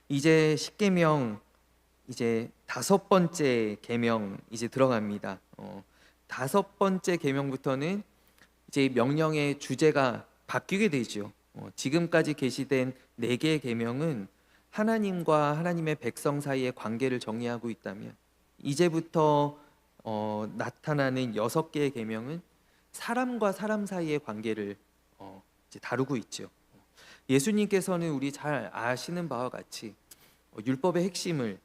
이제 십계명 이제 다섯 번째 계명 이제 들어갑니다. 다섯 번째 계명부터는 이제 명령의 주제가 바뀌게 되죠. 지금까지 계시된 네 개의 계명은 하나님과 하나님의 백성 사이의 관계를 정의하고 있다면, 이제부터 나타나는 여섯 개의 계명은 사람과 사람 사이의 관계를 이제 다루고 있죠. 예수님께서는 우리 잘 아시는 바와 같이 율법의 핵심을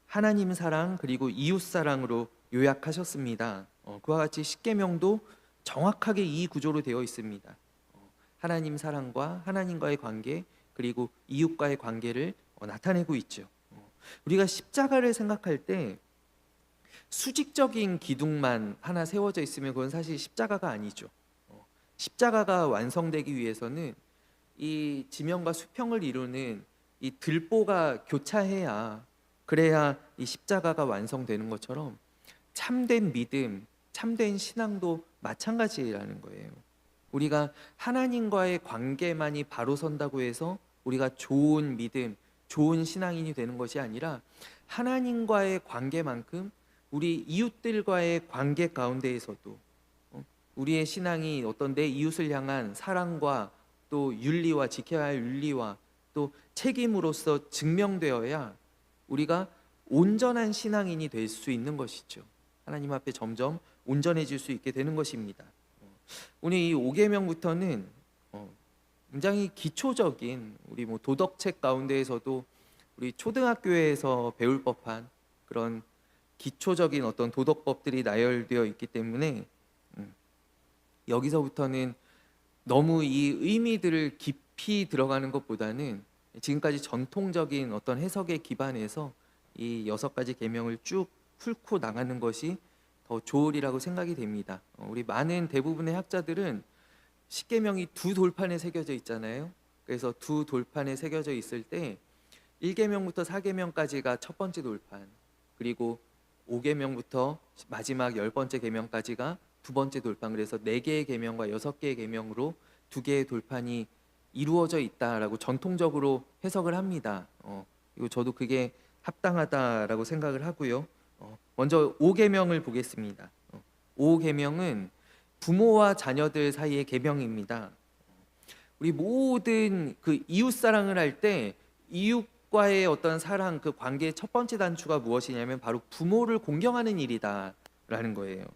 하나님 사랑 그리고 이웃 사랑으로 요약하셨습니다. 그와 같이 십계명도 정확하게 이 구조로 되어 있습니다. 하나님 사랑과 하나님과의 관계 그리고 이웃과의 관계를 나타내고 있죠. 우리가 십자가를 생각할 때 수직적인 기둥만 하나 세워져 있으면 그건 사실 십자가가 아니죠. 십자가가 완성되기 위해서는 이 지면과 수평을 이루는 이 들보가 교차해야, 그래야 이 십자가가 완성되는 것처럼 참된 믿음, 참된 신앙도 마찬가지라는 거예요. 우리가 하나님과의 관계만이 바로 선다고 해서 우리가 좋은 믿음, 좋은 신앙인이 되는 것이 아니라 하나님과의 관계만큼 우리 이웃들과의 관계 가운데에서도 우리의 신앙이 어떤 내 이웃을 향한 사랑과 또 윤리와 지켜야 할 윤리와 또 책임으로서 증명되어야 우리가 온전한 신앙인이 될 수 있는 것이죠. 하나님 앞에 점점 온전해질 수 있게 되는 것입니다. 오늘 이 5계명부터는 굉장히 기초적인 우리 도덕책 가운데에서도 우리 초등학교에서 배울 법한 그런 기초적인 어떤 도덕법들이 나열되어 있기 때문에 여기서부터는 너무 이 의미들을 깊이 들어가는 것보다는 지금까지 전통적인 어떤 해석에 기반해서 이 여섯 가지 계명을 쭉 훑고 나가는 것이 더 좋으리라고 생각이 됩니다. 우리 많은 대부분의 학자들은 십계명이 두 돌판에 새겨져 있잖아요. 그래서 두 돌판에 새겨져 있을 때 1계명부터 4계명까지가 첫 번째 돌판, 그리고 5계명부터 마지막 10번째 계명까지가 두 번째 돌판, 그래서 4개의 계명과 6개의 계명으로 두 개의 돌판이 이루어져 있다라고 전통적으로 해석을 합니다. 그리고 저도 그게 합당하다라고 생각을 하고요. 먼저 5계명을 보겠습니다. 5계명은 부모와 자녀들 사이의 계명입니다. 우리 모든 그 이웃 사랑을 할 때 이웃과의 어떤 사랑, 그 관계의 첫 번째 단추가 무엇이냐면 바로 부모를 공경하는 일이다라는 거예요.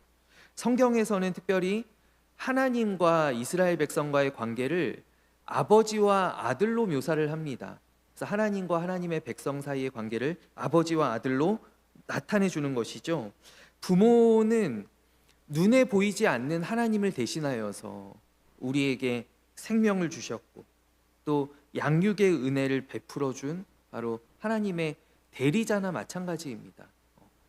성경에서는 특별히 하나님과 이스라엘 백성과의 관계를 아버지와 아들로 묘사를 합니다. 그래서 하나님과 하나님의 백성 사이의 관계를 아버지와 아들로 나타내 주는 것이죠. 부모는 눈에 보이지 않는 하나님을 대신하여서 우리에게 생명을 주셨고 또 양육의 은혜를 베풀어 준 바로 하나님의 대리자나 마찬가지입니다.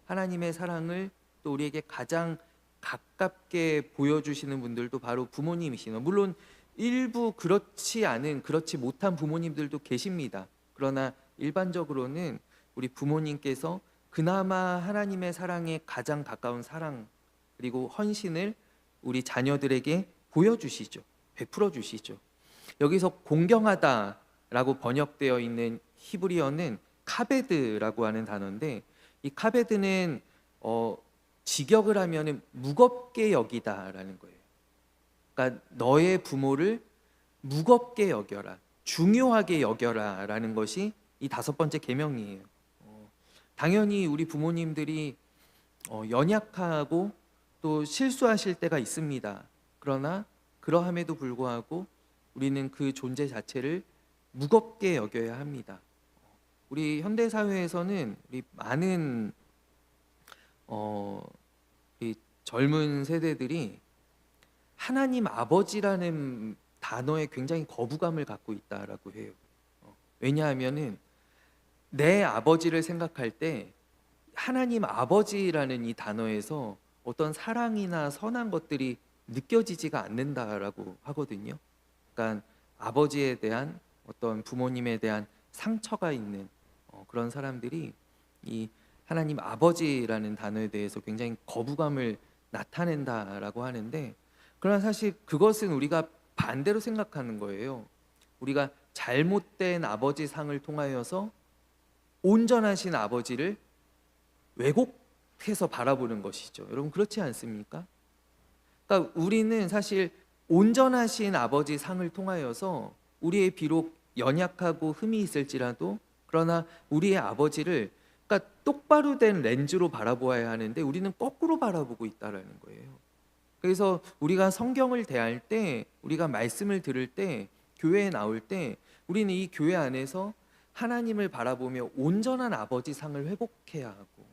하나님의 사랑을 또 우리에게 가장 가깝게 보여주시는 분들도 바로 부모님이시죠. 물론 일부 그렇지 못한 부모님들도 계십니다. 그러나 일반적으로는 우리 부모님께서 그나마 하나님의 사랑에 가장 가까운 사랑 그리고 헌신을 우리 자녀들에게 보여주시죠. 베풀어 주시죠. 여기서 공경하다라고 번역되어 있는 히브리어는 카베드라고 하는 단어인데, 이 카베드는 직역을 하면은 무겁게 여기다라는 거예요. 그러니까 너의 부모를 무겁게 여겨라, 중요하게 여겨라라는 것이 이 다섯 번째 계명이에요. 당연히 우리 부모님들이 연약하고 또 실수하실 때가 있습니다. 그러나 그러함에도 불구하고 우리는 그 존재 자체를 무겁게 여겨야 합니다. 우리 현대 사회에서는 우리 많은 이 젊은 세대들이 하나님 아버지라는 단어에 굉장히 거부감을 갖고 있다라고 해요. 왜냐하면은 내 아버지를 생각할 때 하나님 아버지라는 이 단어에서 어떤 사랑이나 선한 것들이 느껴지지가 않는다라고 하거든요. 그러니까 아버지에 대한 어떤 부모님에 대한 상처가 있는 그런 사람들이 이 하나님 아버지라는 단어에 대해서 굉장히 거부감을 나타낸다라고 하는데, 그러나 사실 그것은 우리가 반대로 생각하는 거예요. 우리가 잘못된 아버지 상을 통하여서 온전하신 아버지를 왜곡해서 바라보는 것이죠. 여러분 그렇지 않습니까? 그러니까 우리는 사실 온전하신 아버지 상을 통하여서 우리의 비록 연약하고 흠이 있을지라도 그러나 우리의 아버지를 그러니까 똑바로 된 렌즈로 바라보아야 하는데 우리는 거꾸로 바라보고 있다라는 거예요. 그래서 우리가 성경을 대할 때, 우리가 말씀을 들을 때, 교회에 나올 때 우리는 이 교회 안에서 하나님을 바라보며 온전한 아버지 상을 회복해야 하고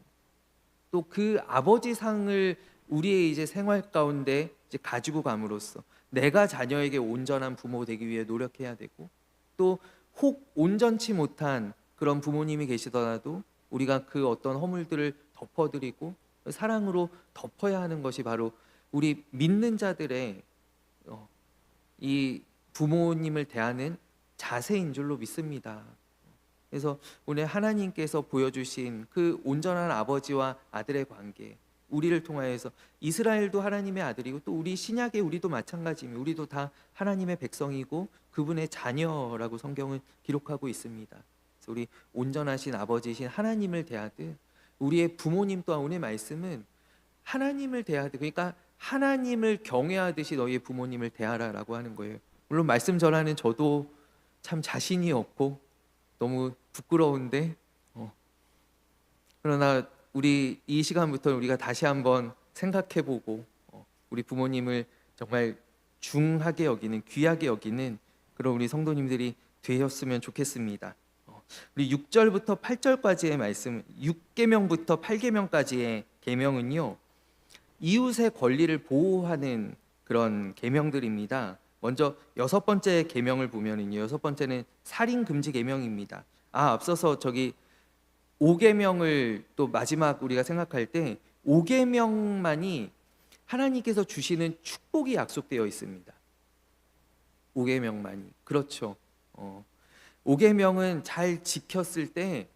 또 그 아버지 상을 우리의 이제 생활 가운데 이제 가지고 감으로써 내가 자녀에게 온전한 부모 되기 위해 노력해야 되고 또 혹 온전치 못한 그런 부모님이 계시더라도 우리가 그 어떤 허물들을 덮어드리고 사랑으로 덮어야 하는 것이 바로 우리 믿는 자들의 이 부모님을 대하는 자세인 줄로 믿습니다. 그래서 오늘 하나님께서 보여주신 그 온전한 아버지와 아들의 관계, 우리를 통하여서 이스라엘도 하나님의 아들이고 또 우리 신약의 우리도 마찬가지입니다. 우리도 다 하나님의 백성이고 그분의 자녀라고 성경은 기록하고 있습니다. 그래서 우리 온전하신 아버지이신 하나님을 대하듯 우리의 부모님 또한 오늘 말씀은 하나님을 대하듯 그러니까 하나님을 경외하듯이 너희의 부모님을 대하라라고 하는 거예요. 물론 말씀 전하는 저도 참 자신이 없고 너무 부끄러운데 그러나 우리 이 시간부터 우리가 다시 한번 생각해보고 우리 부모님을 정말 중하게 여기는 귀하게 여기는 그런 우리 성도님들이 되었으면 좋겠습니다. 우리 6절부터 8절까지의 말씀 6계명부터 8계명까지의 계명은요 이웃의 권리를 보호하는 그런 계명들입니다. 먼저 6번째 계명을 보면은요 6번째는 살인 금지 계명입니다. 앞서서 저기 5계명을 또 마지막 우리가 생각할 때 5계명만이 하나님께서 주시는 축복이 약속되어 있습니다. 5계명만이 그렇죠. 5계명은 잘 지켰을 때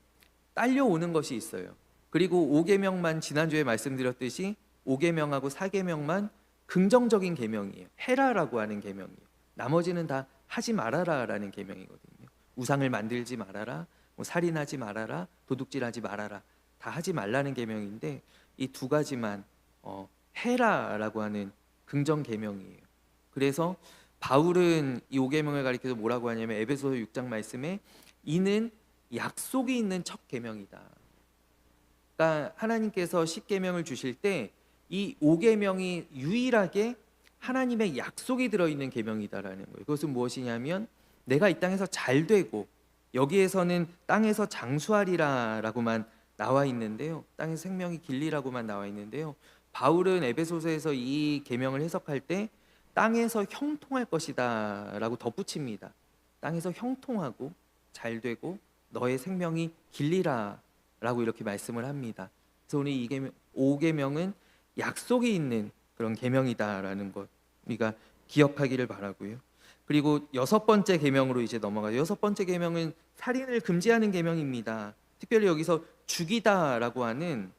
딸려오는 것이 있어요. 그리고 5계명만 지난주에 말씀드렸듯이 5계명하고 4계명만 긍정적인 계명이에요. 해라라고 하는 계명이에요. 나머지는 다 하지 말아라라는 계명이거든요. 우상을 만들지 말아라, 뭐 살인하지 말아라, 도둑질하지 말아라 다 하지 말라는 계명인데 이 두 가지만 해라라고 하는 긍정 계명이에요. 그래서 바울은 이 5계명을 가리켜서 뭐라고 하냐면 에베소서 6장 말씀에 이는 약속이 있는 첫 계명이다. 그러니까 하나님께서 10계명을 주실 때 이 5계명이 유일하게 하나님의 약속이 들어있는 계명이다라는 거예요. 그것은 무엇이냐면 내가 이 땅에서 잘 되고 여기에서는 땅에서 장수하리라라고만 나와 있는데요. 땅에서 생명이 길리라고만 나와 있는데요. 바울은 에베소서에서 이 계명을 해석할 때 땅에서 형통할 것이다라고 덧붙입니다. 땅에서 형통하고 잘 되고 너의 생명이 길리라라고 이렇게 말씀을 합니다. 그래서 오늘 이 계명 5계명은 약속이 있는 그런 계명이다라는 것 우리가 기억하기를 바라고요. 그리고 6번째 계명으로 이제 넘어가요. 6번째 계명은 살인을 금지하는 계명입니다. 특별히 여기서 죽이다라고 하는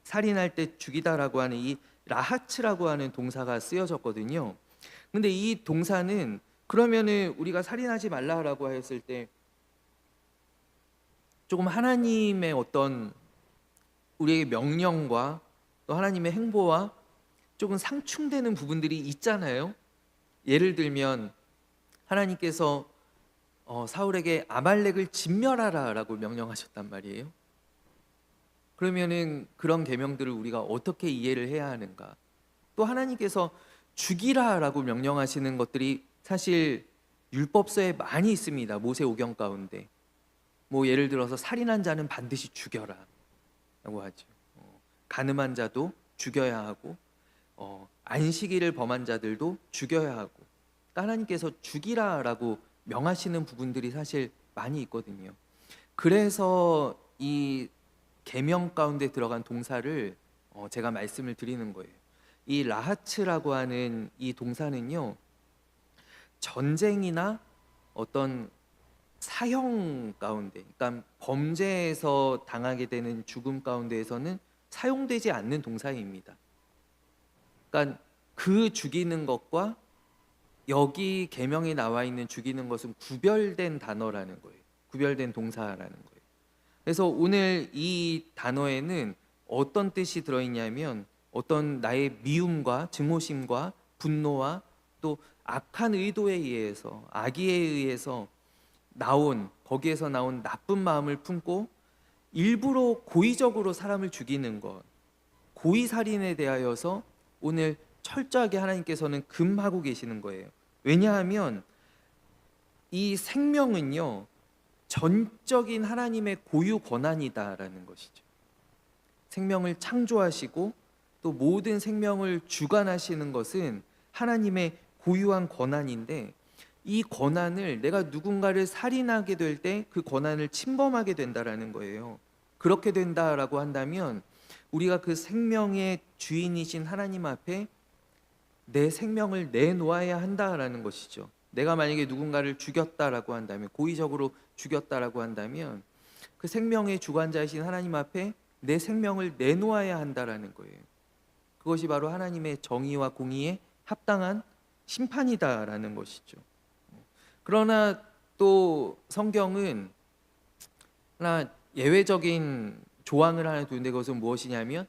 살인할 때 죽이다라고 하는 이 라하츠라고 하는 동사가 쓰여졌거든요. 근데 이 동사는 그러면은 우리가 살인하지 말라라고 했을 때 조금 하나님의 어떤 우리의 명령과 또 하나님의 행보와 조금 상충되는 부분들이 있잖아요. 예를 들면 하나님께서 사울에게 아말렉을 진멸하라라고 명령하셨단 말이에요. 그러면은 그런 계명들을 우리가 어떻게 이해를 해야 하는가? 또 하나님께서 죽이라라고 명령하시는 것들이 사실 율법서에 많이 있습니다. 모세 오경 가운데 뭐 예를 들어서 살인한 자는 반드시 죽여라라고 하죠. 간음한 자도 죽여야 하고 안식일을 범한 자들도 죽여야 하고 그러니까 하나님께서 죽이라라고 명하시는 부분들이 사실 많이 있거든요. 그래서 이 계명 가운데 들어간 동사를 제가 말씀을 드리는 거예요. 이 라하츠라고 하는 이 동사는요 전쟁이나 어떤 사형 가운데 그러니까 범죄에서 당하게 되는 죽음 가운데에서는 사용되지 않는 동사입니다. 그러니까 그 죽이는 것과 여기 계명에 나와 있는 죽이는 것은 구별된 단어라는 거예요. 구별된 동사라는 거예요. 그래서 오늘 이 단어에는 어떤 뜻이 들어있냐면 어떤 나의 미움과 증오심과 분노와 또 악한 의도에 의해서 악의에 의해서 거기에서 나온 나쁜 마음을 품고 일부러 고의적으로 사람을 죽이는 것, 고의 살인에 대하여서 오늘 철저하게 하나님께서는 금하고 계시는 거예요. 왜냐하면 이 생명은요, 전적인 하나님의 고유 권한이다라는 것이죠. 생명을 창조하시고 또 모든 생명을 주관하시는 것은 하나님의 고유한 권한인데, 이 권한을 내가 누군가를 살인하게 될 때 그 권한을 침범하게 된다라는 거예요. 그렇게 된다라고 한다면 우리가 그 생명의 주인이신 하나님 앞에 내 생명을 내놓아야 한다라는 것이죠. 내가 만약에 누군가를 죽였다라고 한다면, 고의적으로 죽였다라고 한다면 그 생명의 주관자이신 하나님 앞에 내 생명을 내놓아야 한다라는 거예요. 그것이 바로 하나님의 정의와 공의에 합당한 심판이다라는 것이죠. 그러나 또 성경은 하나 예외적인 조항을 하나 두는데, 그것은 무엇이냐면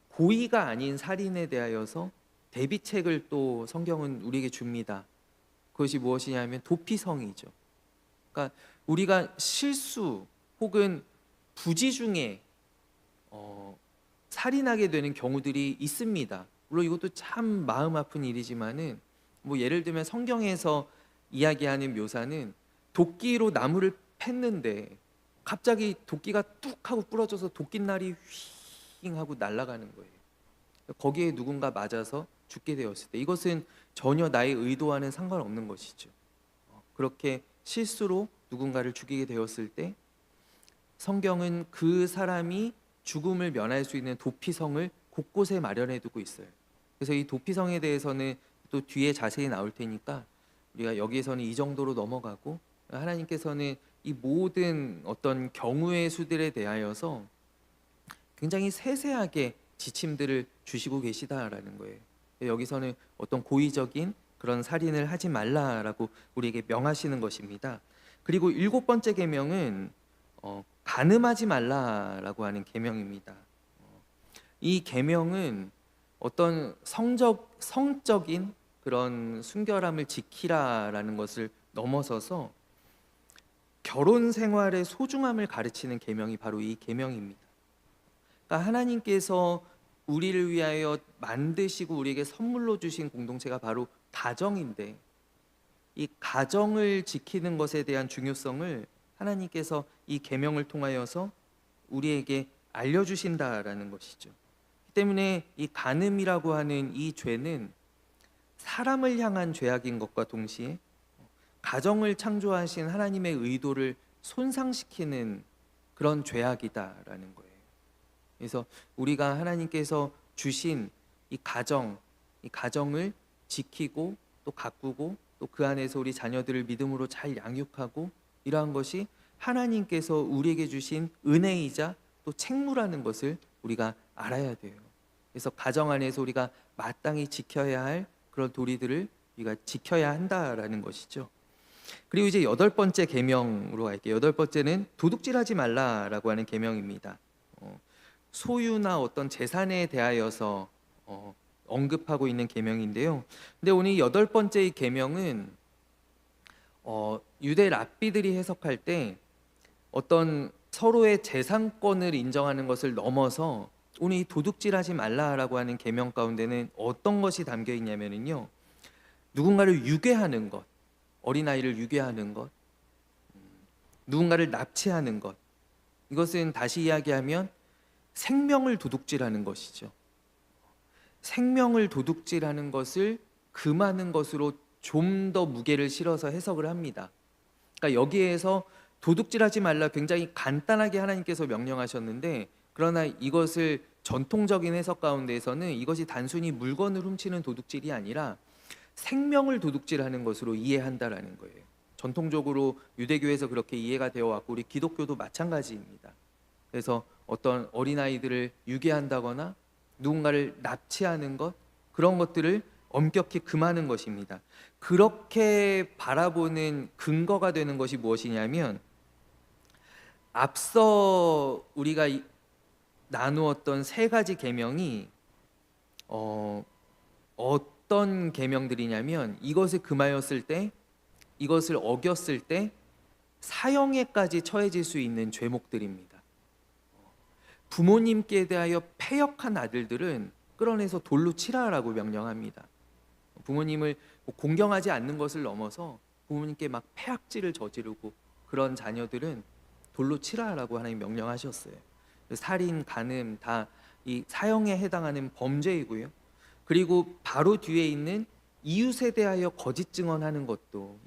고의가 아닌 살인에 대하여서 대비책을 또 성경은 우리에게 줍니다. 그것이 무엇이냐면 도피성이죠. 그러니까 우리가 실수 혹은 부지 중에 살인하게 되는 경우들이 있습니다. 물론 이것도 참 마음 아픈 일이지만은, 뭐 예를 들면 성경에서 이야기하는 묘사는 도끼로 나무를 팼는데 갑자기 도끼가 뚝 하고 부러져서 도끼날이 휘잉 하고 날아가는 거예요. 거기에 누군가 맞아서 죽게 되었을 때 이것은 전혀 나의 의도와는 상관없는 것이죠. 그렇게 실수로 누군가를 죽이게 되었을 때 성경은 그 사람이 죽음을 면할 수 있는 도피성을 곳곳에 마련해 두고 있어요. 그래서 이 도피성에 대해서는 또 뒤에 자세히 나올 테니까 우리가 여기에서는 이 정도로 넘어가고, 하나님께서는 이 모든 어떤 경우의 수들에 대하여서 굉장히 세세하게 지침들을 주시고 계시다라는 거예요. 여기서는 어떤 고의적인 그런 살인을 하지 말라라고 우리에게 명하시는 것입니다. 그리고 7번째 계명은 간음하지 말라라고 하는 계명입니다. 이 계명은 어떤 성적인 그런 순결함을 지키라라는 것을 넘어서서 결혼 생활의 소중함을 가르치는 계명이 바로 이 계명입니다. 그러니까 하나님께서 우리를 위하여 만드시고 우리에게 선물로 주신 공동체가 바로 가정인데, 이 가정을 지키는 것에 대한 중요성을 하나님께서 이 계명을 통하여서 우리에게 알려주신다라는 것이죠. 그렇기 때문에 이 간음이라고 하는 이 죄는 사람을 향한 죄악인 것과 동시에 가정을 창조하신 하나님의 의도를 손상시키는 그런 죄악이다라는 거예요. 그래서 우리가 하나님께서 주신 이 가정을 지키고 또 가꾸고 또 그 안에서 우리 자녀들을 믿음으로 잘 양육하고, 이러한 것이 하나님께서 우리에게 주신 은혜이자 또 책무라는 것을 우리가 알아야 돼요. 그래서 가정 안에서 우리가 마땅히 지켜야 할 그런 도리들을 우리가 지켜야 한다라는 것이죠. 그리고 이제 8번째 계명으로 갈게요. 8번째는 도둑질하지 말라라고 하는 계명입니다. 소유나 어떤 재산에 대하여서 언급하고 있는 계명인데요. 근데 오늘 8번째 계명은 유대 랍비들이 해석할 때 어떤 서로의 재산권을 인정하는 것을 넘어서 오늘 이 도둑질하지 말라라고 하는 계명 가운데는 어떤 것이 담겨 있냐면요, 누군가를 유괴하는 것, 어린아이를 유괴하는 것, 누군가를 납치하는 것, 이것은 다시 이야기하면 생명을 도둑질하는 것이죠. 생명을 도둑질하는 것을 금하는 것으로 좀 더 무게를 실어서 해석을 합니다. 그러니까 여기에서 도둑질하지 말라 굉장히 간단하게 하나님께서 명령하셨는데, 그러나 이것을 전통적인 해석 가운데에서는 이것이 단순히 물건을 훔치는 도둑질이 아니라 생명을 도둑질하는 것으로 이해한다라는 거예요. 전통적으로 유대교에서 그렇게 이해가 되어 왔고 우리 기독교도 마찬가지입니다. 그래서 어떤 어린아이들을 유괴한다거나 누군가를 납치하는 것, 그런 것들을 엄격히 금하는 것입니다. 그렇게 바라보는 근거가 되는 것이 무엇이냐면 앞서 우리가 나누었던 세 가지 계명이 어떤 계명들이냐면 이것을 금하였을 때, 이것을 어겼을 때 사형에까지 처해질 수 있는 죄목들입니다. 부모님께 대하여 패역한 아들들은 끌어내서 돌로 치라라고 명령합니다. 부모님을 공경하지 않는 것을 넘어서 부모님께 막 패악질을 저지르고 그런 자녀들은 돌로 치라라고 하나님 명령하셨어요. 살인, 간음 다 이 사형에 해당하는 범죄이고요. 그리고 바로 뒤에 있는 이웃에 대하여 거짓 증언하는 것도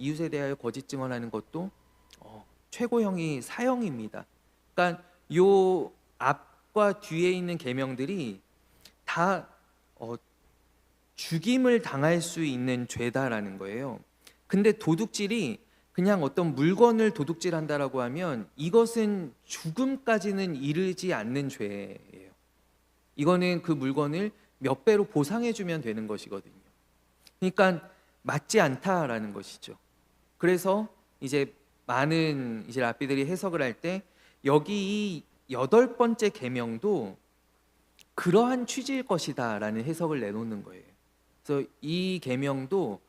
최고형이 사형입니다. 그러니까 요 앞과 뒤에 있는 계명들이 다 죽임을 당할 수 있는 죄다라는 거예요. 근데 도둑질이 그냥 어떤 물건을 도둑질한다라고 하면 이것은 죽음까지는 이르지 않는 죄예요. 이거는 그 물건을 몇 배로 보상해 주면 되는 것이거든요. 그러니까 맞지 않다라는 것이죠. 그래서 이제 많은 이제 랍비들이 해석을 할 때 여기 이 8번째 계명도 그러한 취지일 것이다라는 해석을 내놓는 거예요. 그래서 이 계명도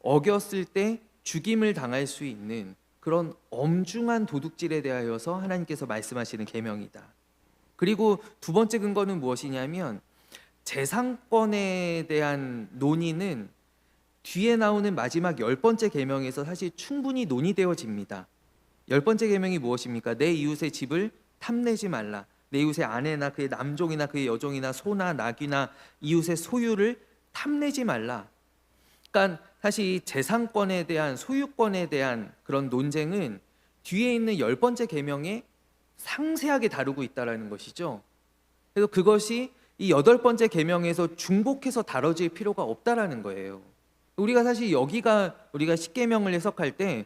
어겼을 때 죽임을 당할 수 있는 그런 엄중한 도둑질에 대하여서 하나님께서 말씀하시는 계명이다. 그리고 두 번째 근거는 무엇이냐면 재산권에 대한 논의는 뒤에 나오는 마지막 10번째 계명에서 사실 충분히 논의되어집니다. 10번째 계명이 무엇입니까? 내 이웃의 집을 탐내지 말라. 내 이웃의 아내나 그의 남종이나 그의 여종이나 소나 나귀나 이웃의 소유를 탐내지 말라. 그러니까 사실 이 재산권에 대한 소유권에 대한 그런 논쟁은 뒤에 있는 10번째 계명에 상세하게 다루고 있다라는 것이죠. 그래서 그것이 이 8번째 계명에서 중복해서 다뤄질 필요가 없다라는 거예요. 우리가 사실 우리가 십계명을 해석할 때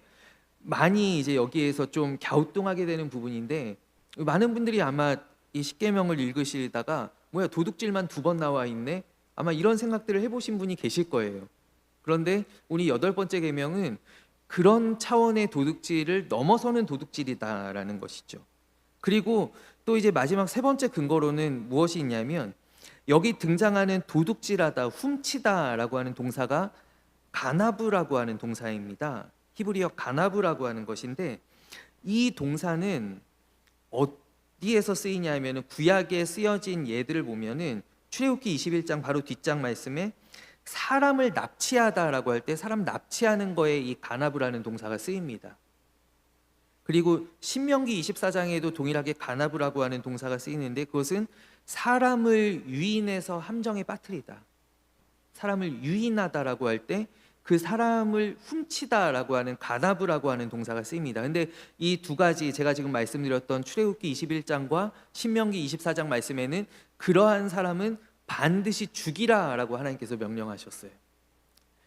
많이 이제 여기에서 좀 갸우뚱하게 되는 부분인데 많은 분들이 아마 이 십계명을 읽으시다가 뭐야 도둑질만 2번 나와 있네? 아마 이런 생각들을 해보신 분이 계실 거예요. 그런데 우리 8번째 계명은 그런 차원의 도둑질을 넘어서는 도둑질이다라는 것이죠. 그리고 또 이제 마지막 3번째 근거로는 무엇이 있냐면 여기 등장하는 도둑질하다, 훔치다라고 하는 동사가 가나브라고 하는 동사입니다. 히브리어 가나브라고 하는 것인데 이 동사는 어디에서 쓰이냐면은 구약에 쓰여진 예들을 보면은 출애굽기 21장 바로 뒷장 말씀에 사람을 납치하다라고 할 때 사람 납치하는 거에 이 가나브라는 동사가 쓰입니다. 그리고 신명기 24장에도 동일하게 가나브라고 하는 동사가 쓰이는데 그것은 사람을 유인해서 함정에 빠뜨리다. 사람을 유인하다라고 할 때 그 사람을 훔치다라고 하는 가나브라고 하는 동사가 쓰입니다. 근데 이 두 가지 제가 지금 말씀드렸던 출애굽기 21장과 신명기 24장 말씀에는 그러한 사람은 반드시 죽이라라고 하나님께서 명령하셨어요.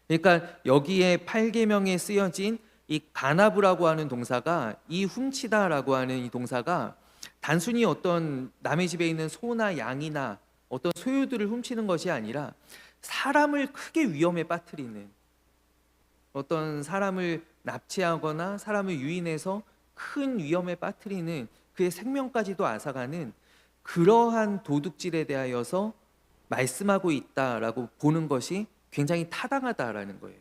그러니까 여기에 8계명에 쓰여진 이 가나브라고 하는 동사가 이 훔치다라고 하는 이 동사가 단순히 어떤 남의 집에 있는 소나 양이나 어떤 소유들을 훔치는 것이 아니라 사람을 크게 위험에 빠뜨리는 어떤 사람을 납치하거나 사람을 유인해서 큰 위험에 빠뜨리는 그의 생명까지도 앗아가는 그러한 도둑질에 대하여서 말씀하고 있다라고 보는 것이 굉장히 타당하다라는 거예요.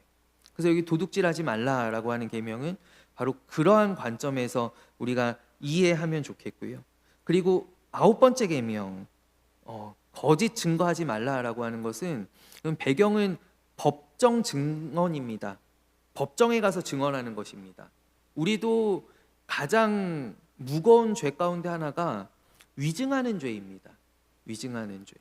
그래서 여기 도둑질하지 말라라고 하는 계명은 바로 그러한 관점에서 우리가 이해하면 좋겠고요. 그리고 9번째 계명, 거짓 증거하지 말라라고 하는 것은 배경은 법정 증언입니다. 법정에 가서 증언하는 것입니다. 우리도 가장 무거운 죄 가운데 하나가 위증하는 죄입니다. 위증하는 죄.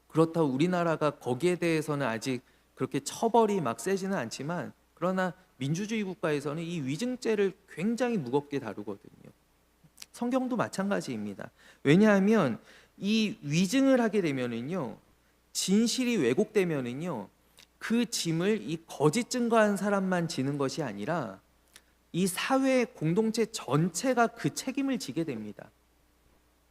그렇다고 우리나라가 거기에 대해서는 아직 그렇게 처벌이 막 세지는 않지만 그러나 민주주의 국가에서는 이 위증죄를 굉장히 무겁게 다루거든요. 성경도 마찬가지입니다. 왜냐하면 이 위증을 하게 되면은요, 진실이 왜곡되면은요, 그 짐을 이 거짓 증거한 사람만 지는 것이 아니라 이 사회 공동체 전체가 그 책임을 지게 됩니다.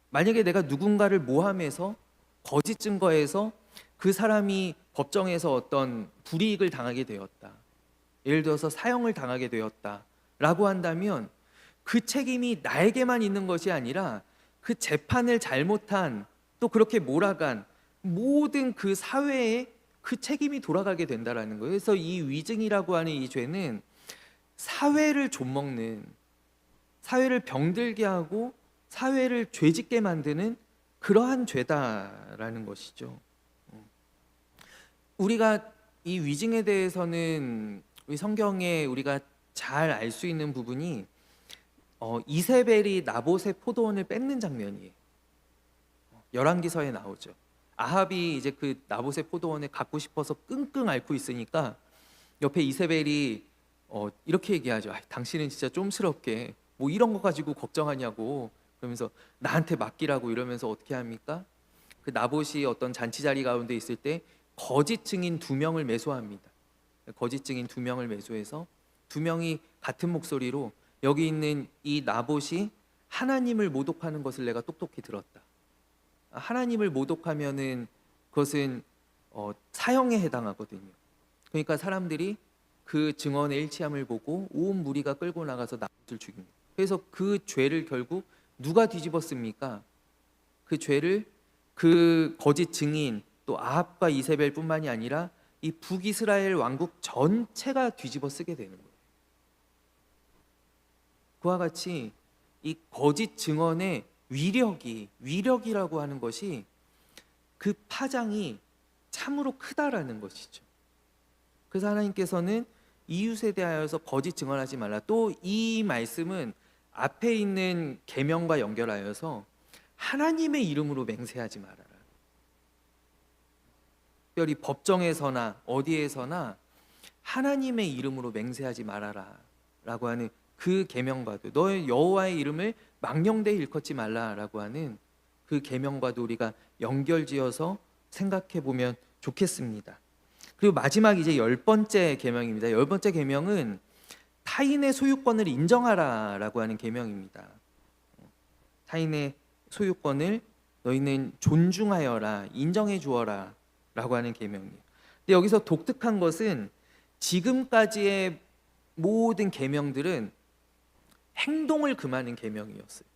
만약에 내가 누군가를 모함해서 거짓 증거해서 그 사람이 법정에서 어떤 불이익을 당하게 되었다. 예를 들어서 사형을 당하게 되었다라고 한다면 그 책임이 나에게만 있는 것이 아니라 그 재판을 잘못한, 또 그렇게 몰아간 모든 그 사회에 그 책임이 돌아가게 된다라는 거예요. 그래서 이 위증이라고 하는 이 죄는 사회를 좀먹는, 사회를 병들게 하고 사회를 죄짓게 만드는 그러한 죄다라는 것이죠. 우리가 이 위증에 대해서는 우리 성경에 우리가 잘 알 수 있는 부분이 이세벨이 나봇의 포도원을 뺏는 장면이에요. 열왕기서에 나오죠. 아합이 이제 그 나봇의 포도원을 갖고 싶어서 끙끙 앓고 있으니까 옆에 이세벨이 이렇게 얘기하죠. 당신은 진짜 좀스럽게 뭐 이런 거 가지고 걱정하냐고, 그러면서 나한테 맡기라고 이러면서 어떻게 합니까? 그 나봇이 어떤 잔치 자리 가운데 있을 때 거짓 증인 2명을 매수합니다. 거짓 증인 2명을 매수해서 2명이 같은 목소리로 여기 있는 이 나봇이 하나님을 모독하는 것을 내가 똑똑히 들었다. 하나님을 모독하면은 그것은 사형에 해당하거든요. 그러니까 사람들이 그 증언의 일치함을 보고 온 무리가 끌고 나가서 나봇을 죽입니다. 그래서 그 죄를 결국 누가 뒤집었습니까? 그 죄를 그 거짓 증인 또 아합과 이세벨뿐만이 아니라 이 북이스라엘 왕국 전체가 뒤집어 쓰게 되는 거예요. 그와 같이 이 거짓 증언의 위력이라고 하는 것이, 그 파장이 참으로 크다라는 것이죠. 그래서 하나님께서는 이웃에 대하여서 거짓 증언하지 말라. 또 이 말씀은 앞에 있는 계명과 연결하여서 하나님의 이름으로 맹세하지 말아라. 특별히 법정에서나 어디에서나 하나님의 이름으로 맹세하지 말아라 라고 하는 그 계명과도, 너의 여호와의 이름을 망령되이 일컫지 말라라고 하는 그 계명과도 우리가 연결지어서 생각해 보면 좋겠습니다. 그리고 마지막 이제 10번째 계명입니다. 10번째 계명은 타인의 소유권을 인정하라라고 하는 계명입니다. 타인의 소유권을 너희는 존중하여라, 인정해 주어라 라고 하는 계명이에요. 근데 여기서 독특한 것은 지금까지의 모든 계명들은 행동을 금하는 계명이었어요.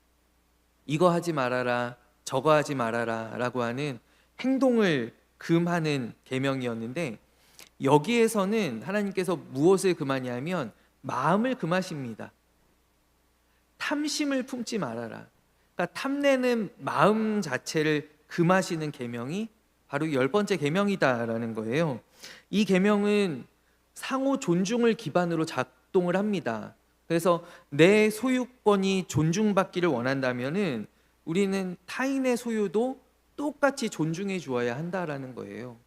이거 하지 말아라, 저거 하지 말아라 라고 하는 행동을 금하는 계명이었는데, 여기에서는 하나님께서 무엇을 금하냐면 마음을 금하십니다. 탐심을 품지 말아라. 그러니까 탐내는 마음 자체를 금하시는 계명이 바로 10번째 계명이다라는 거예요. 이 계명은 상호 존중을 기반으로 작동을 합니다. 그래서 내 소유권이 존중받기를 원한다면은 우리는 타인의 소유도 똑같이 존중해 주어야 한다라는 거예요.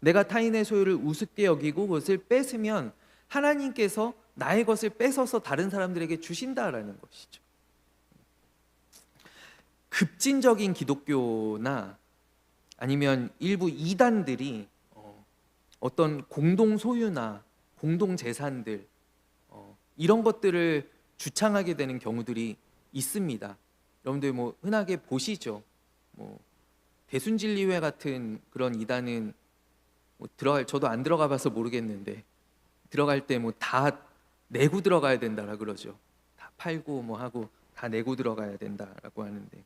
내가 타인의 소유를 우습게 여기고 그것을 뺏으면 하나님께서 나의 것을 뺏어서 다른 사람들에게 주신다라는 것이죠. 급진적인 기독교나 아니면 일부 이단들이 어떤 공동 소유나 공동 재산들 이런 것들을 주창하게 되는 경우들이 있습니다. 여러분들 뭐 흔하게 보시죠. 뭐 대순진리회 같은 그런 이단은 뭐 저도 안 들어가 봐서 모르겠는데, 들어갈 때 뭐 다 내고 들어가야 된다라 그러죠. 다 팔고 뭐 하고 다 내고 들어가야 된다라고 하는데,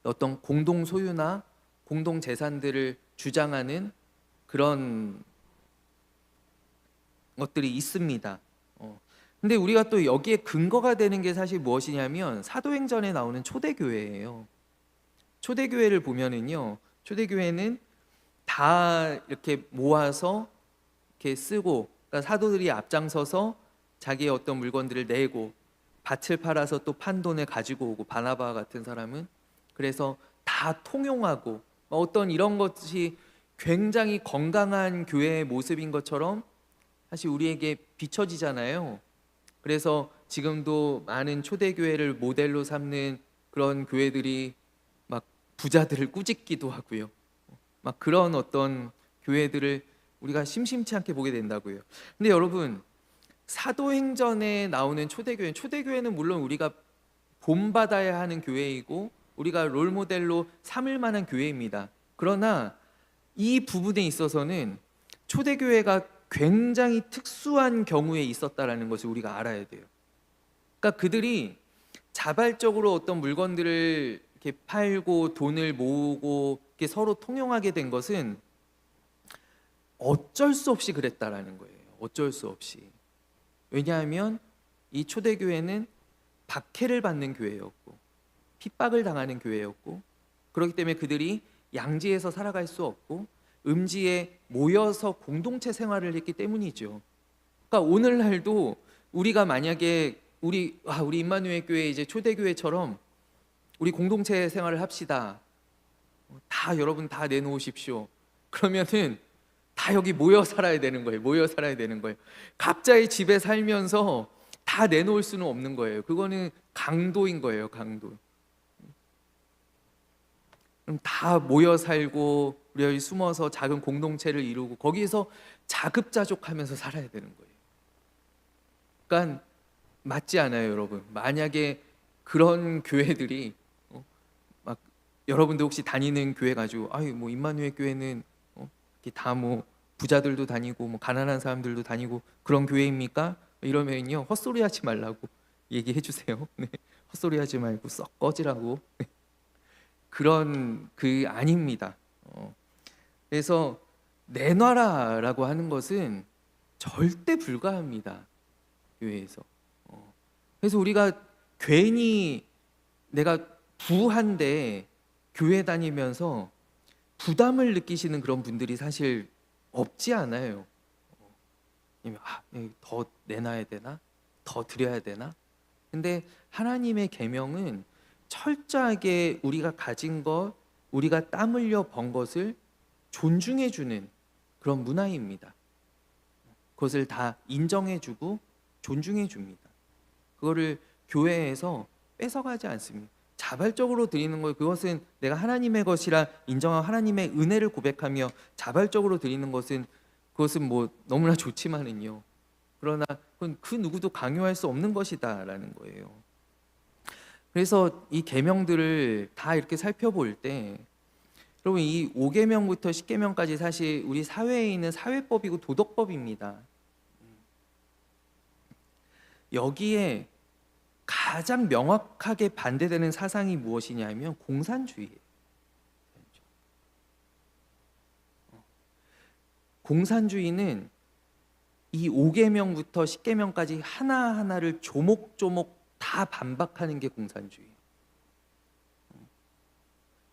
어떤 공동 소유나 공동 재산들을 주장하는 그런 것들이 있습니다. 근데 우리가 또 여기에 근거가 되는 게 사실 무엇이냐면 사도행전에 나오는 초대교회예요. 초대교회를 보면은요, 초대교회는 다 이렇게 모아서 이렇게 쓰고, 그러니까 사도들이 앞장서서 자기의 어떤 물건들을 내고 밭을 팔아서 또 판 돈을 가지고 오고, 바나바와 같은 사람은 그래서 다 통용하고, 어떤 이런 것이 굉장히 건강한 교회의 모습인 것처럼 사실 우리에게 비춰지잖아요. 그래서 지금도 많은 초대교회를 모델로 삼는 그런 교회들이 막 부자들을 꾸짖기도 하고요. 막 그런 어떤 교회들을 우리가 심심치 않게 보게 된다고요. 근데 여러분, 사도행전에 나오는 초대교회는 물론 우리가 본받아야 하는 교회이고 우리가 롤모델로 삼을 만한 교회입니다. 그러나 이 부분에 있어서는 초대교회가 굉장히 특수한 경우에 있었다라는 것을 우리가 알아야 돼요. 그러니까 그들이 자발적으로 어떤 물건들을 이렇게 팔고 돈을 모으고 이렇게 서로 통용하게 된 것은 어쩔 수 없이 그랬다라는 거예요. 어쩔 수 없이. 왜냐하면 이 초대교회는 박해를 받는 교회였고 핍박을 당하는 교회였고, 그렇기 때문에 그들이 양지에서 살아갈 수 없고 음지에 모여서 공동체 생활을 했기 때문이죠. 그러니까 오늘날도 우리가 만약에 우리 임마누엘 교회 이제 초대교회처럼 우리 공동체 생활을 합시다. 다 여러분 다 내놓으십시오. 그러면은 다 여기 모여 살아야 되는 거예요. 모여 살아야 되는 거예요. 각자의 집에 살면서 다 내놓을 수는 없는 거예요. 그거는 강도인 거예요. 강도. 그럼 다 모여 살고 우리 여기 숨어서 작은 공동체를 이루고 거기서 자급자족하면서 살아야 되는 거예요. 그러니까 맞지 않아요, 여러분. 만약에 그런 교회들이 막 여러분들 혹시 다니는 교회 가지고 뭐 임마누엘 교회는 다 뭐 부자들도 다니고 뭐 가난한 사람들도 다니고 그런 교회입니까? 이러면요 헛소리 하지 말라고 얘기해 주세요. 네. 헛소리 하지 말고 썩 꺼지라고. 네. 그런 아닙니다. 그래서 내놔라라고 하는 것은 절대 불가합니다. 교회에서. 그래서 우리가 괜히 내가 부한데 교회 다니면서 부담을 느끼시는 그런 분들이 사실 없지 않아요. 더 내놔야 되나? 더 드려야 되나? 근데 하나님의 계명은 철저하게 우리가 가진 것, 우리가 땀 흘려 번 것을 존중해 주는 그런 문화입니다. 그것을 다 인정해 주고 존중해 줍니다. 그거를 교회에서 뺏어가지 않습니다. 자발적으로 드리는 것, 그것은 내가 하나님의 것이라 인정하고 하나님의 은혜를 고백하며 자발적으로 드리는 것은 그것은 뭐 너무나 좋지만은요. 그러나 그건 그 누구도 강요할 수 없는 것이다라는 거예요. 그래서 이 계명들을 다 이렇게 살펴볼 때 여러분 이 5계명부터 10계명까지 사실 우리 사회에 있는 사회법이고 도덕법입니다. 여기에 가장 명확하게 반대되는 사상이 무엇이냐면 공산주의예요. 공산주의는 이 5계명부터 10계명까지 하나하나를 조목조목 다 반박하는 게 공산주의예요.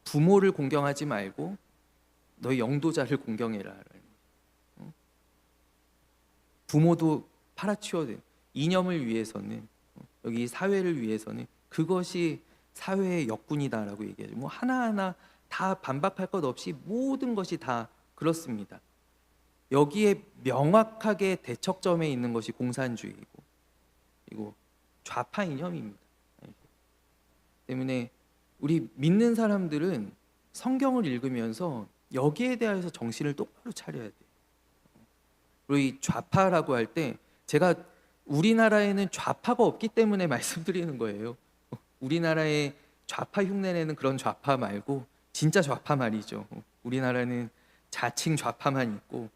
부모를 공경하지 말고 너희 영도자를 공경해라. 부모도 팔아치워야 돼. 이념을 위해서는, 여기 사회를 위해서는 그것이 사회의 역군이다라고 얘기하죠. 뭐 하나하나 다 반박할 것 없이 모든 것이 다 그렇습니다. 여기에 명확하게 대척점에 있는 것이 공산주의이고, 그리고 좌파 이념입니다. 때문에 우리 믿는 사람들은 성경을 읽으면서 여기에 대해서 정신을 똑바로 차려야 돼요. 그리고 이 좌파라고 할 때 제가 우리나라에는 좌파가 없기 때문에 말씀드리는 거예요. 우리나라의 좌파 흉내내는 그런 좌파 말고 진짜 좌파 말이죠. 우리나라는 자칭 좌파만 있고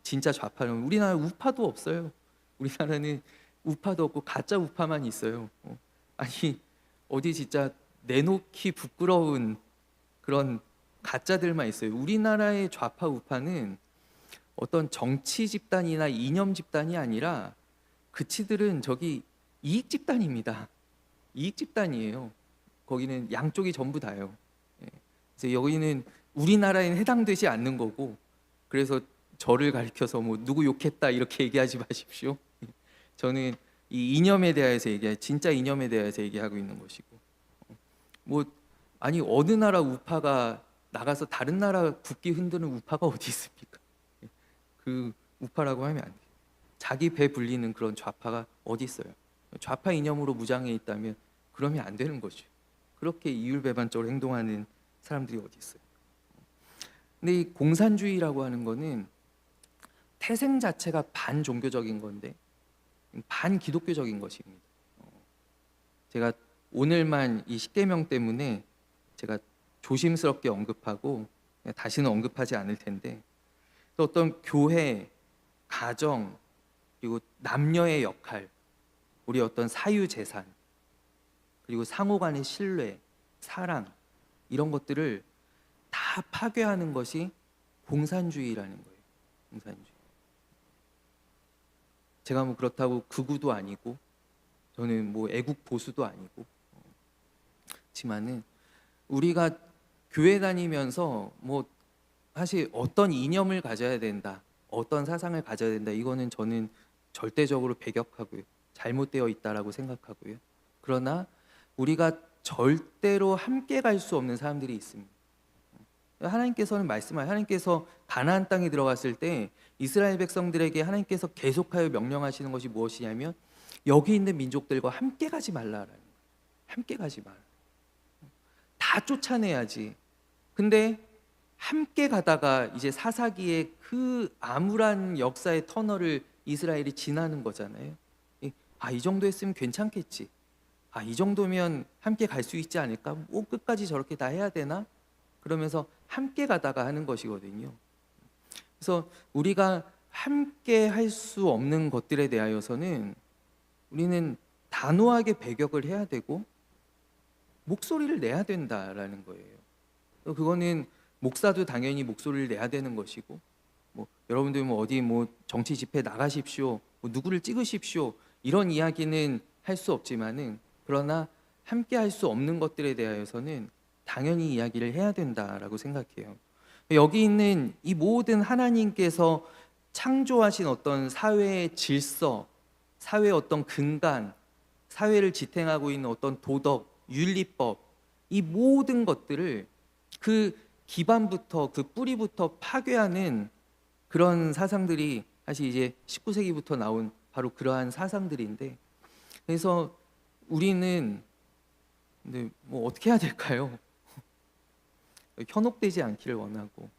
진짜 좌파는 우리나라 우파도 없어요. 우리나라는 우파도 없고 가짜 우파만 있어요. 아니 어디 진짜 내놓기 부끄러운 그런 가짜들만 있어요. 우리나라의 좌파 우파는 어떤 정치 집단이나 이념 집단이 아니라 그치들은 저기 이익 집단입니다. 이익 집단이에요. 거기는 양쪽이 전부 다요. 그래서 여기는 우리나라에는 해당되지 않는 거고, 그래서 저를 가리켜서 뭐 누구 욕했다 이렇게 얘기하지 마십시오. 저는 이 이념에 대해서 진짜 이념에 대해서 얘기하고 있는 것이고, 뭐 아니 어느 나라 우파가 나가서 다른 나라 국기 흔드는 우파가 어디 있습니까? 그 우파라고 하면 안 돼요. 자기 배 불리는 그런 좌파가 어디 있어요? 좌파 이념으로 무장해 있다면 그러면 안 되는 거죠. 그렇게 이율배반적으로 행동하는 사람들이 어디 있어요? 근데 이 공산주의라고 하는 거는 태생 자체가 반종교적인 건데 반기독교적인 것입니다. 제가 오늘만 이 십계명 때문에 제가 조심스럽게 언급하고 다시는 언급하지 않을 텐데, 또 어떤 교회, 가정, 그리고 남녀의 역할, 우리 어떤 사유 재산, 그리고 상호 간의 신뢰, 사랑, 이런 것들을 다 파괴하는 것이 공산주의라는 거예요. 공산주의. 제가 뭐 그렇다고 극우도 아니고, 저는 뭐 애국 보수도 아니고, 그렇지만은 우리가 교회 다니면서 뭐 사실 어떤 이념을 가져야 된다, 어떤 사상을 가져야 된다, 이거는 저는 절대적으로 배격하고요, 잘못되어 있다라고 생각하고요. 그러나 우리가 절대로 함께 갈 수 없는 사람들이 있습니다. 하나님께서는 말씀하여, 하나님께서 가나안 땅에 들어갔을 때 이스라엘 백성들에게 하나님께서 계속하여 명령하시는 것이 무엇이냐면, 여기 있는 민족들과 함께 가지 말라라는 거예요. 함께 가지 말라. 다 쫓아내야지. 근데 함께 가다가 이제 사사기의 그 암울한 역사의 터널을 이스라엘이 지나는 거잖아요. 이 정도 했으면 괜찮겠지. 이 정도면 함께 갈 수 있지 않을까? 뭐 끝까지 저렇게 다 해야 되나? 그러면서 함께 가다가 하는 것이거든요. 그래서 우리가 함께 할 수 없는 것들에 대하여서는 우리는 단호하게 배격을 해야 되고 목소리를 내야 된다라는 거예요. 그거는 목사도 당연히 목소리를 내야 되는 것이고, 뭐 여러분들 뭐 어디 뭐 정치 집회 나가십시오, 뭐 누구를 찍으십시오, 이런 이야기는 할 수 없지만은, 그러나 함께 할 수 없는 것들에 대하여서는 당연히 이야기를 해야 된다라고 생각해요. 여기 있는 이 모든 하나님께서 창조하신 어떤 사회의 질서, 사회의 어떤 근간, 사회를 지탱하고 있는 어떤 도덕, 윤리법, 이 모든 것들을 그 기반부터, 그 뿌리부터 파괴하는 그런 사상들이 사실 이제 19세기부터 나온 바로 그러한 사상들인데, 그래서 우리는 근데 뭐 어떻게 해야 될까요? 현혹되지 않기를 원하고,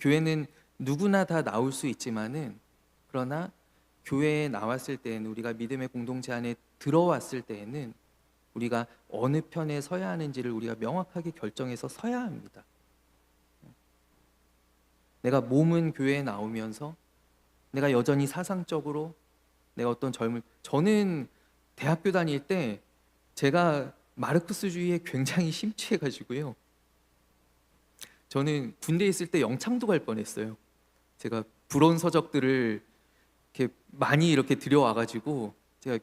교회는 누구나 다 나올 수 있지만은, 그러나 교회에 나왔을 때에는, 우리가 믿음의 공동체 안에 들어왔을 때에는 우리가 어느 편에 서야 하는지를 우리가 명확하게 결정해서 서야 합니다. 내가 몸은 교회에 나오면서 내가 여전히 사상적으로 내가 어떤 저는 대학교 다닐 때 제가 마르크스주의에 굉장히 심취해가지고요, 저는 군대에 있을 때 영창도 갈 뻔했어요. 제가 불온 서적들을 이렇게 많이 이렇게 들여와가지고 제가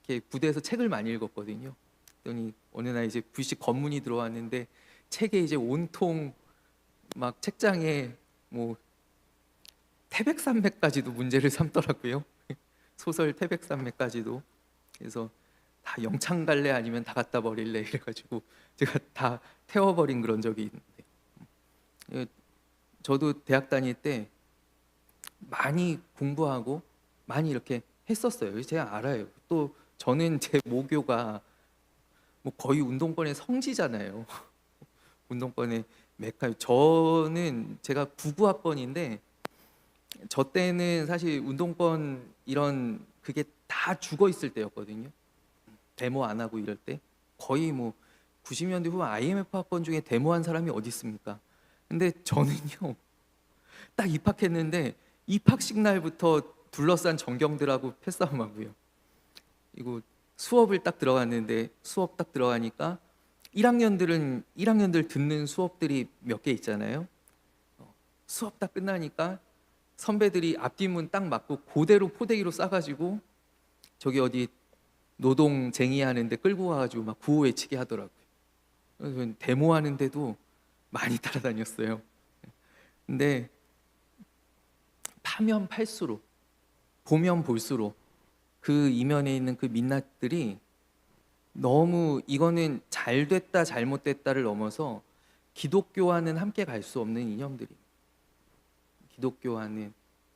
이렇게 부대에서 책을 많이 읽었거든요. 그랬더니 어느 날 이제 불식 검문이 들어왔는데, 책에 이제 온통 막 책장에 뭐 태백산맥까지도 문제를 삼더라고요. 소설 태백산맥까지도. 그래서 다 영창 갈래 아니면 다 갖다 버릴래 이래가지고 제가 다 태워버린 그런 적이 있는데, 저도 대학 다닐 때 많이 공부하고 많이 이렇게 했었어요. 제가 알아요. 또 저는 제 모교가 뭐 거의 운동권의 성지잖아요. 운동권의 메카. 저는 제가 99학번인데 저 때는 사실 운동권 이런 그게 다 죽어 있을 때였거든요. 데모 안 하고 이럴 때 거의 뭐 90년대 후반 IMF 학번 중에 데모한 사람이 어디 있습니까? 근데 저는요, 딱 입학했는데 입학식 날부터 둘러싼 전경들하고 패싸움하고요. 이거 수업을 딱 들어갔는데, 수업 딱 들어가니까 1학년들 듣는 수업들이 몇 개 있잖아요. 수업 딱 끝나니까 선배들이 앞뒷문 딱 막고 그대로 포대기로 싸가지고 저기 어디 노동쟁이 하는데 끌고 가가지고 막 구호 외치게 하더라고요. 그래서 데모하는데도 많이 따라다녔어요. 근데 파면 팔수록, 보면 볼수록 그 이면에 있는 그 민낯들이 너무, 이거는 잘됐다 잘못됐다를 넘어서 기독교와는 함께 갈 수 없는 이념들이, 기독교와는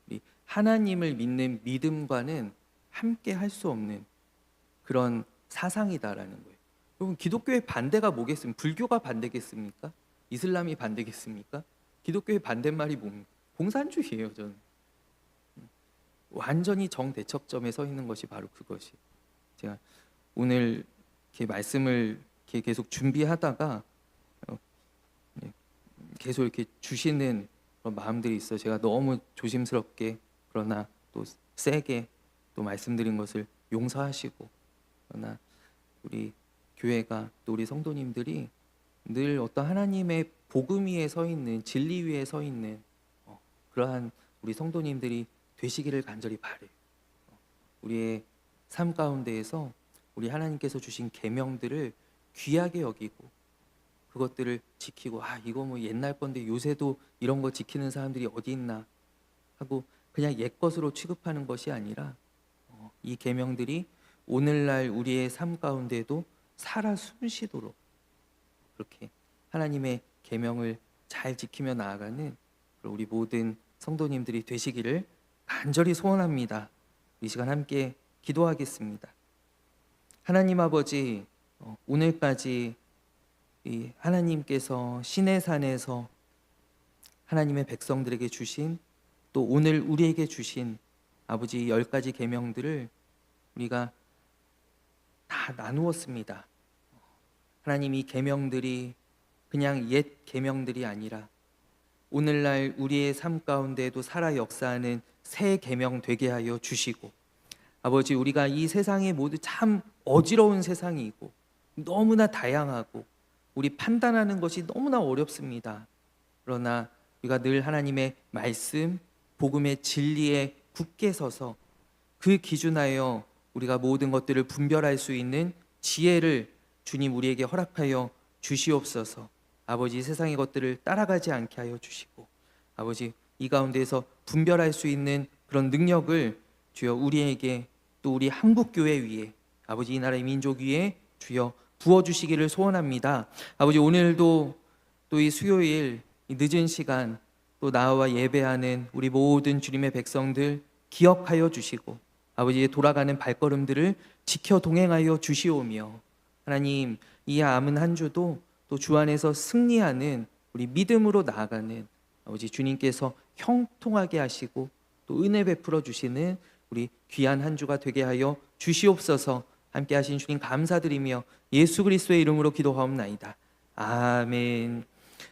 우리 하나님을 믿는 믿음과는 함께 할 수 없는 그런 사상이다라는 거예요. 여러분, 기독교의 반대가 뭐겠습니까? 불교가 반대겠습니까? 이슬람이 반대겠습니까? 기독교의 반대말이 뭡니까? 공산주의예요. 저는 완전히 정대척점에 서 있는 것이 바로 그것이. 제가 오늘 이렇게 말씀을 이렇게 계속 준비하다가 계속 이렇게 주시는 그런 마음들이 있어. 제가 너무 조심스럽게, 그러나 또 세게 또 말씀드린 것을 용서하시고, 그러나 우리 교회가 또 우리 성도님들이 늘 어떤 하나님의 복음 위에 서 있는, 진리 위에 서 있는 그러한 우리 성도님들이 되시기를 간절히 바래요. 우리의 삶 가운데에서 우리 하나님께서 주신 계명들을 귀하게 여기고 그것들을 지키고, 이거 뭐 옛날 건데 요새도 이런 거 지키는 사람들이 어디 있나 하고 그냥 옛 것으로 취급하는 것이 아니라 이 계명들이 오늘날 우리의 삶 가운데도 살아 숨쉬도록 그렇게 하나님의 계명을 잘 지키며 나아가는 우리 모든 성도님들이 되시기를 간절히 소원합니다. 이 시간 함께 기도하겠습니다. 하나님 아버지, 오늘까지 이 하나님께서 시내산에서 하나님의 백성들에게 주신, 또 오늘 우리에게 주신 아버지 10가지 계명들을 우리가 다 나누었습니다. 하나님, 이 계명들이 그냥 옛 계명들이 아니라 오늘날 우리의 삶 가운데도 살아 역사하는 새 계명 되게 하여 주시고, 아버지, 우리가 이 세상에 모두 참 어지러운 세상이고 너무나 다양하고 우리 판단하는 것이 너무나 어렵습니다. 그러나 우리가 늘 하나님의 말씀, 복음의 진리에 굳게 서서 그 기준하여 우리가 모든 것들을 분별할 수 있는 지혜를 주님 우리에게 허락하여 주시옵소서. 아버지, 세상의 것들을 따라가지 않게 하여 주시고, 아버지, 이 가운데에서 분별할 수 있는 그런 능력을 주여 우리에게, 또 우리 한국교회 위에, 아버지, 이 나라의 민족 위에 주여 부어주시기를 소원합니다. 아버지, 오늘도 또 이 수요일 이 늦은 시간 또 나와 예배하는 우리 모든 주님의 백성들 기억하여 주시고, 아버지의 돌아가는 발걸음들을 지켜 동행하여 주시오며, 하나님, 이 남은 한 주도 또 주 안에서 승리하는 우리 믿음으로 나아가는 아버지 주님께서 형통하게 하시고 또 은혜 베풀어 주시는 우리 귀한 한 주가 되게 하여 주시옵소서. 함께 하신 주님 감사드리며 예수 그리스도의 이름으로 기도하옵나이다. 아멘.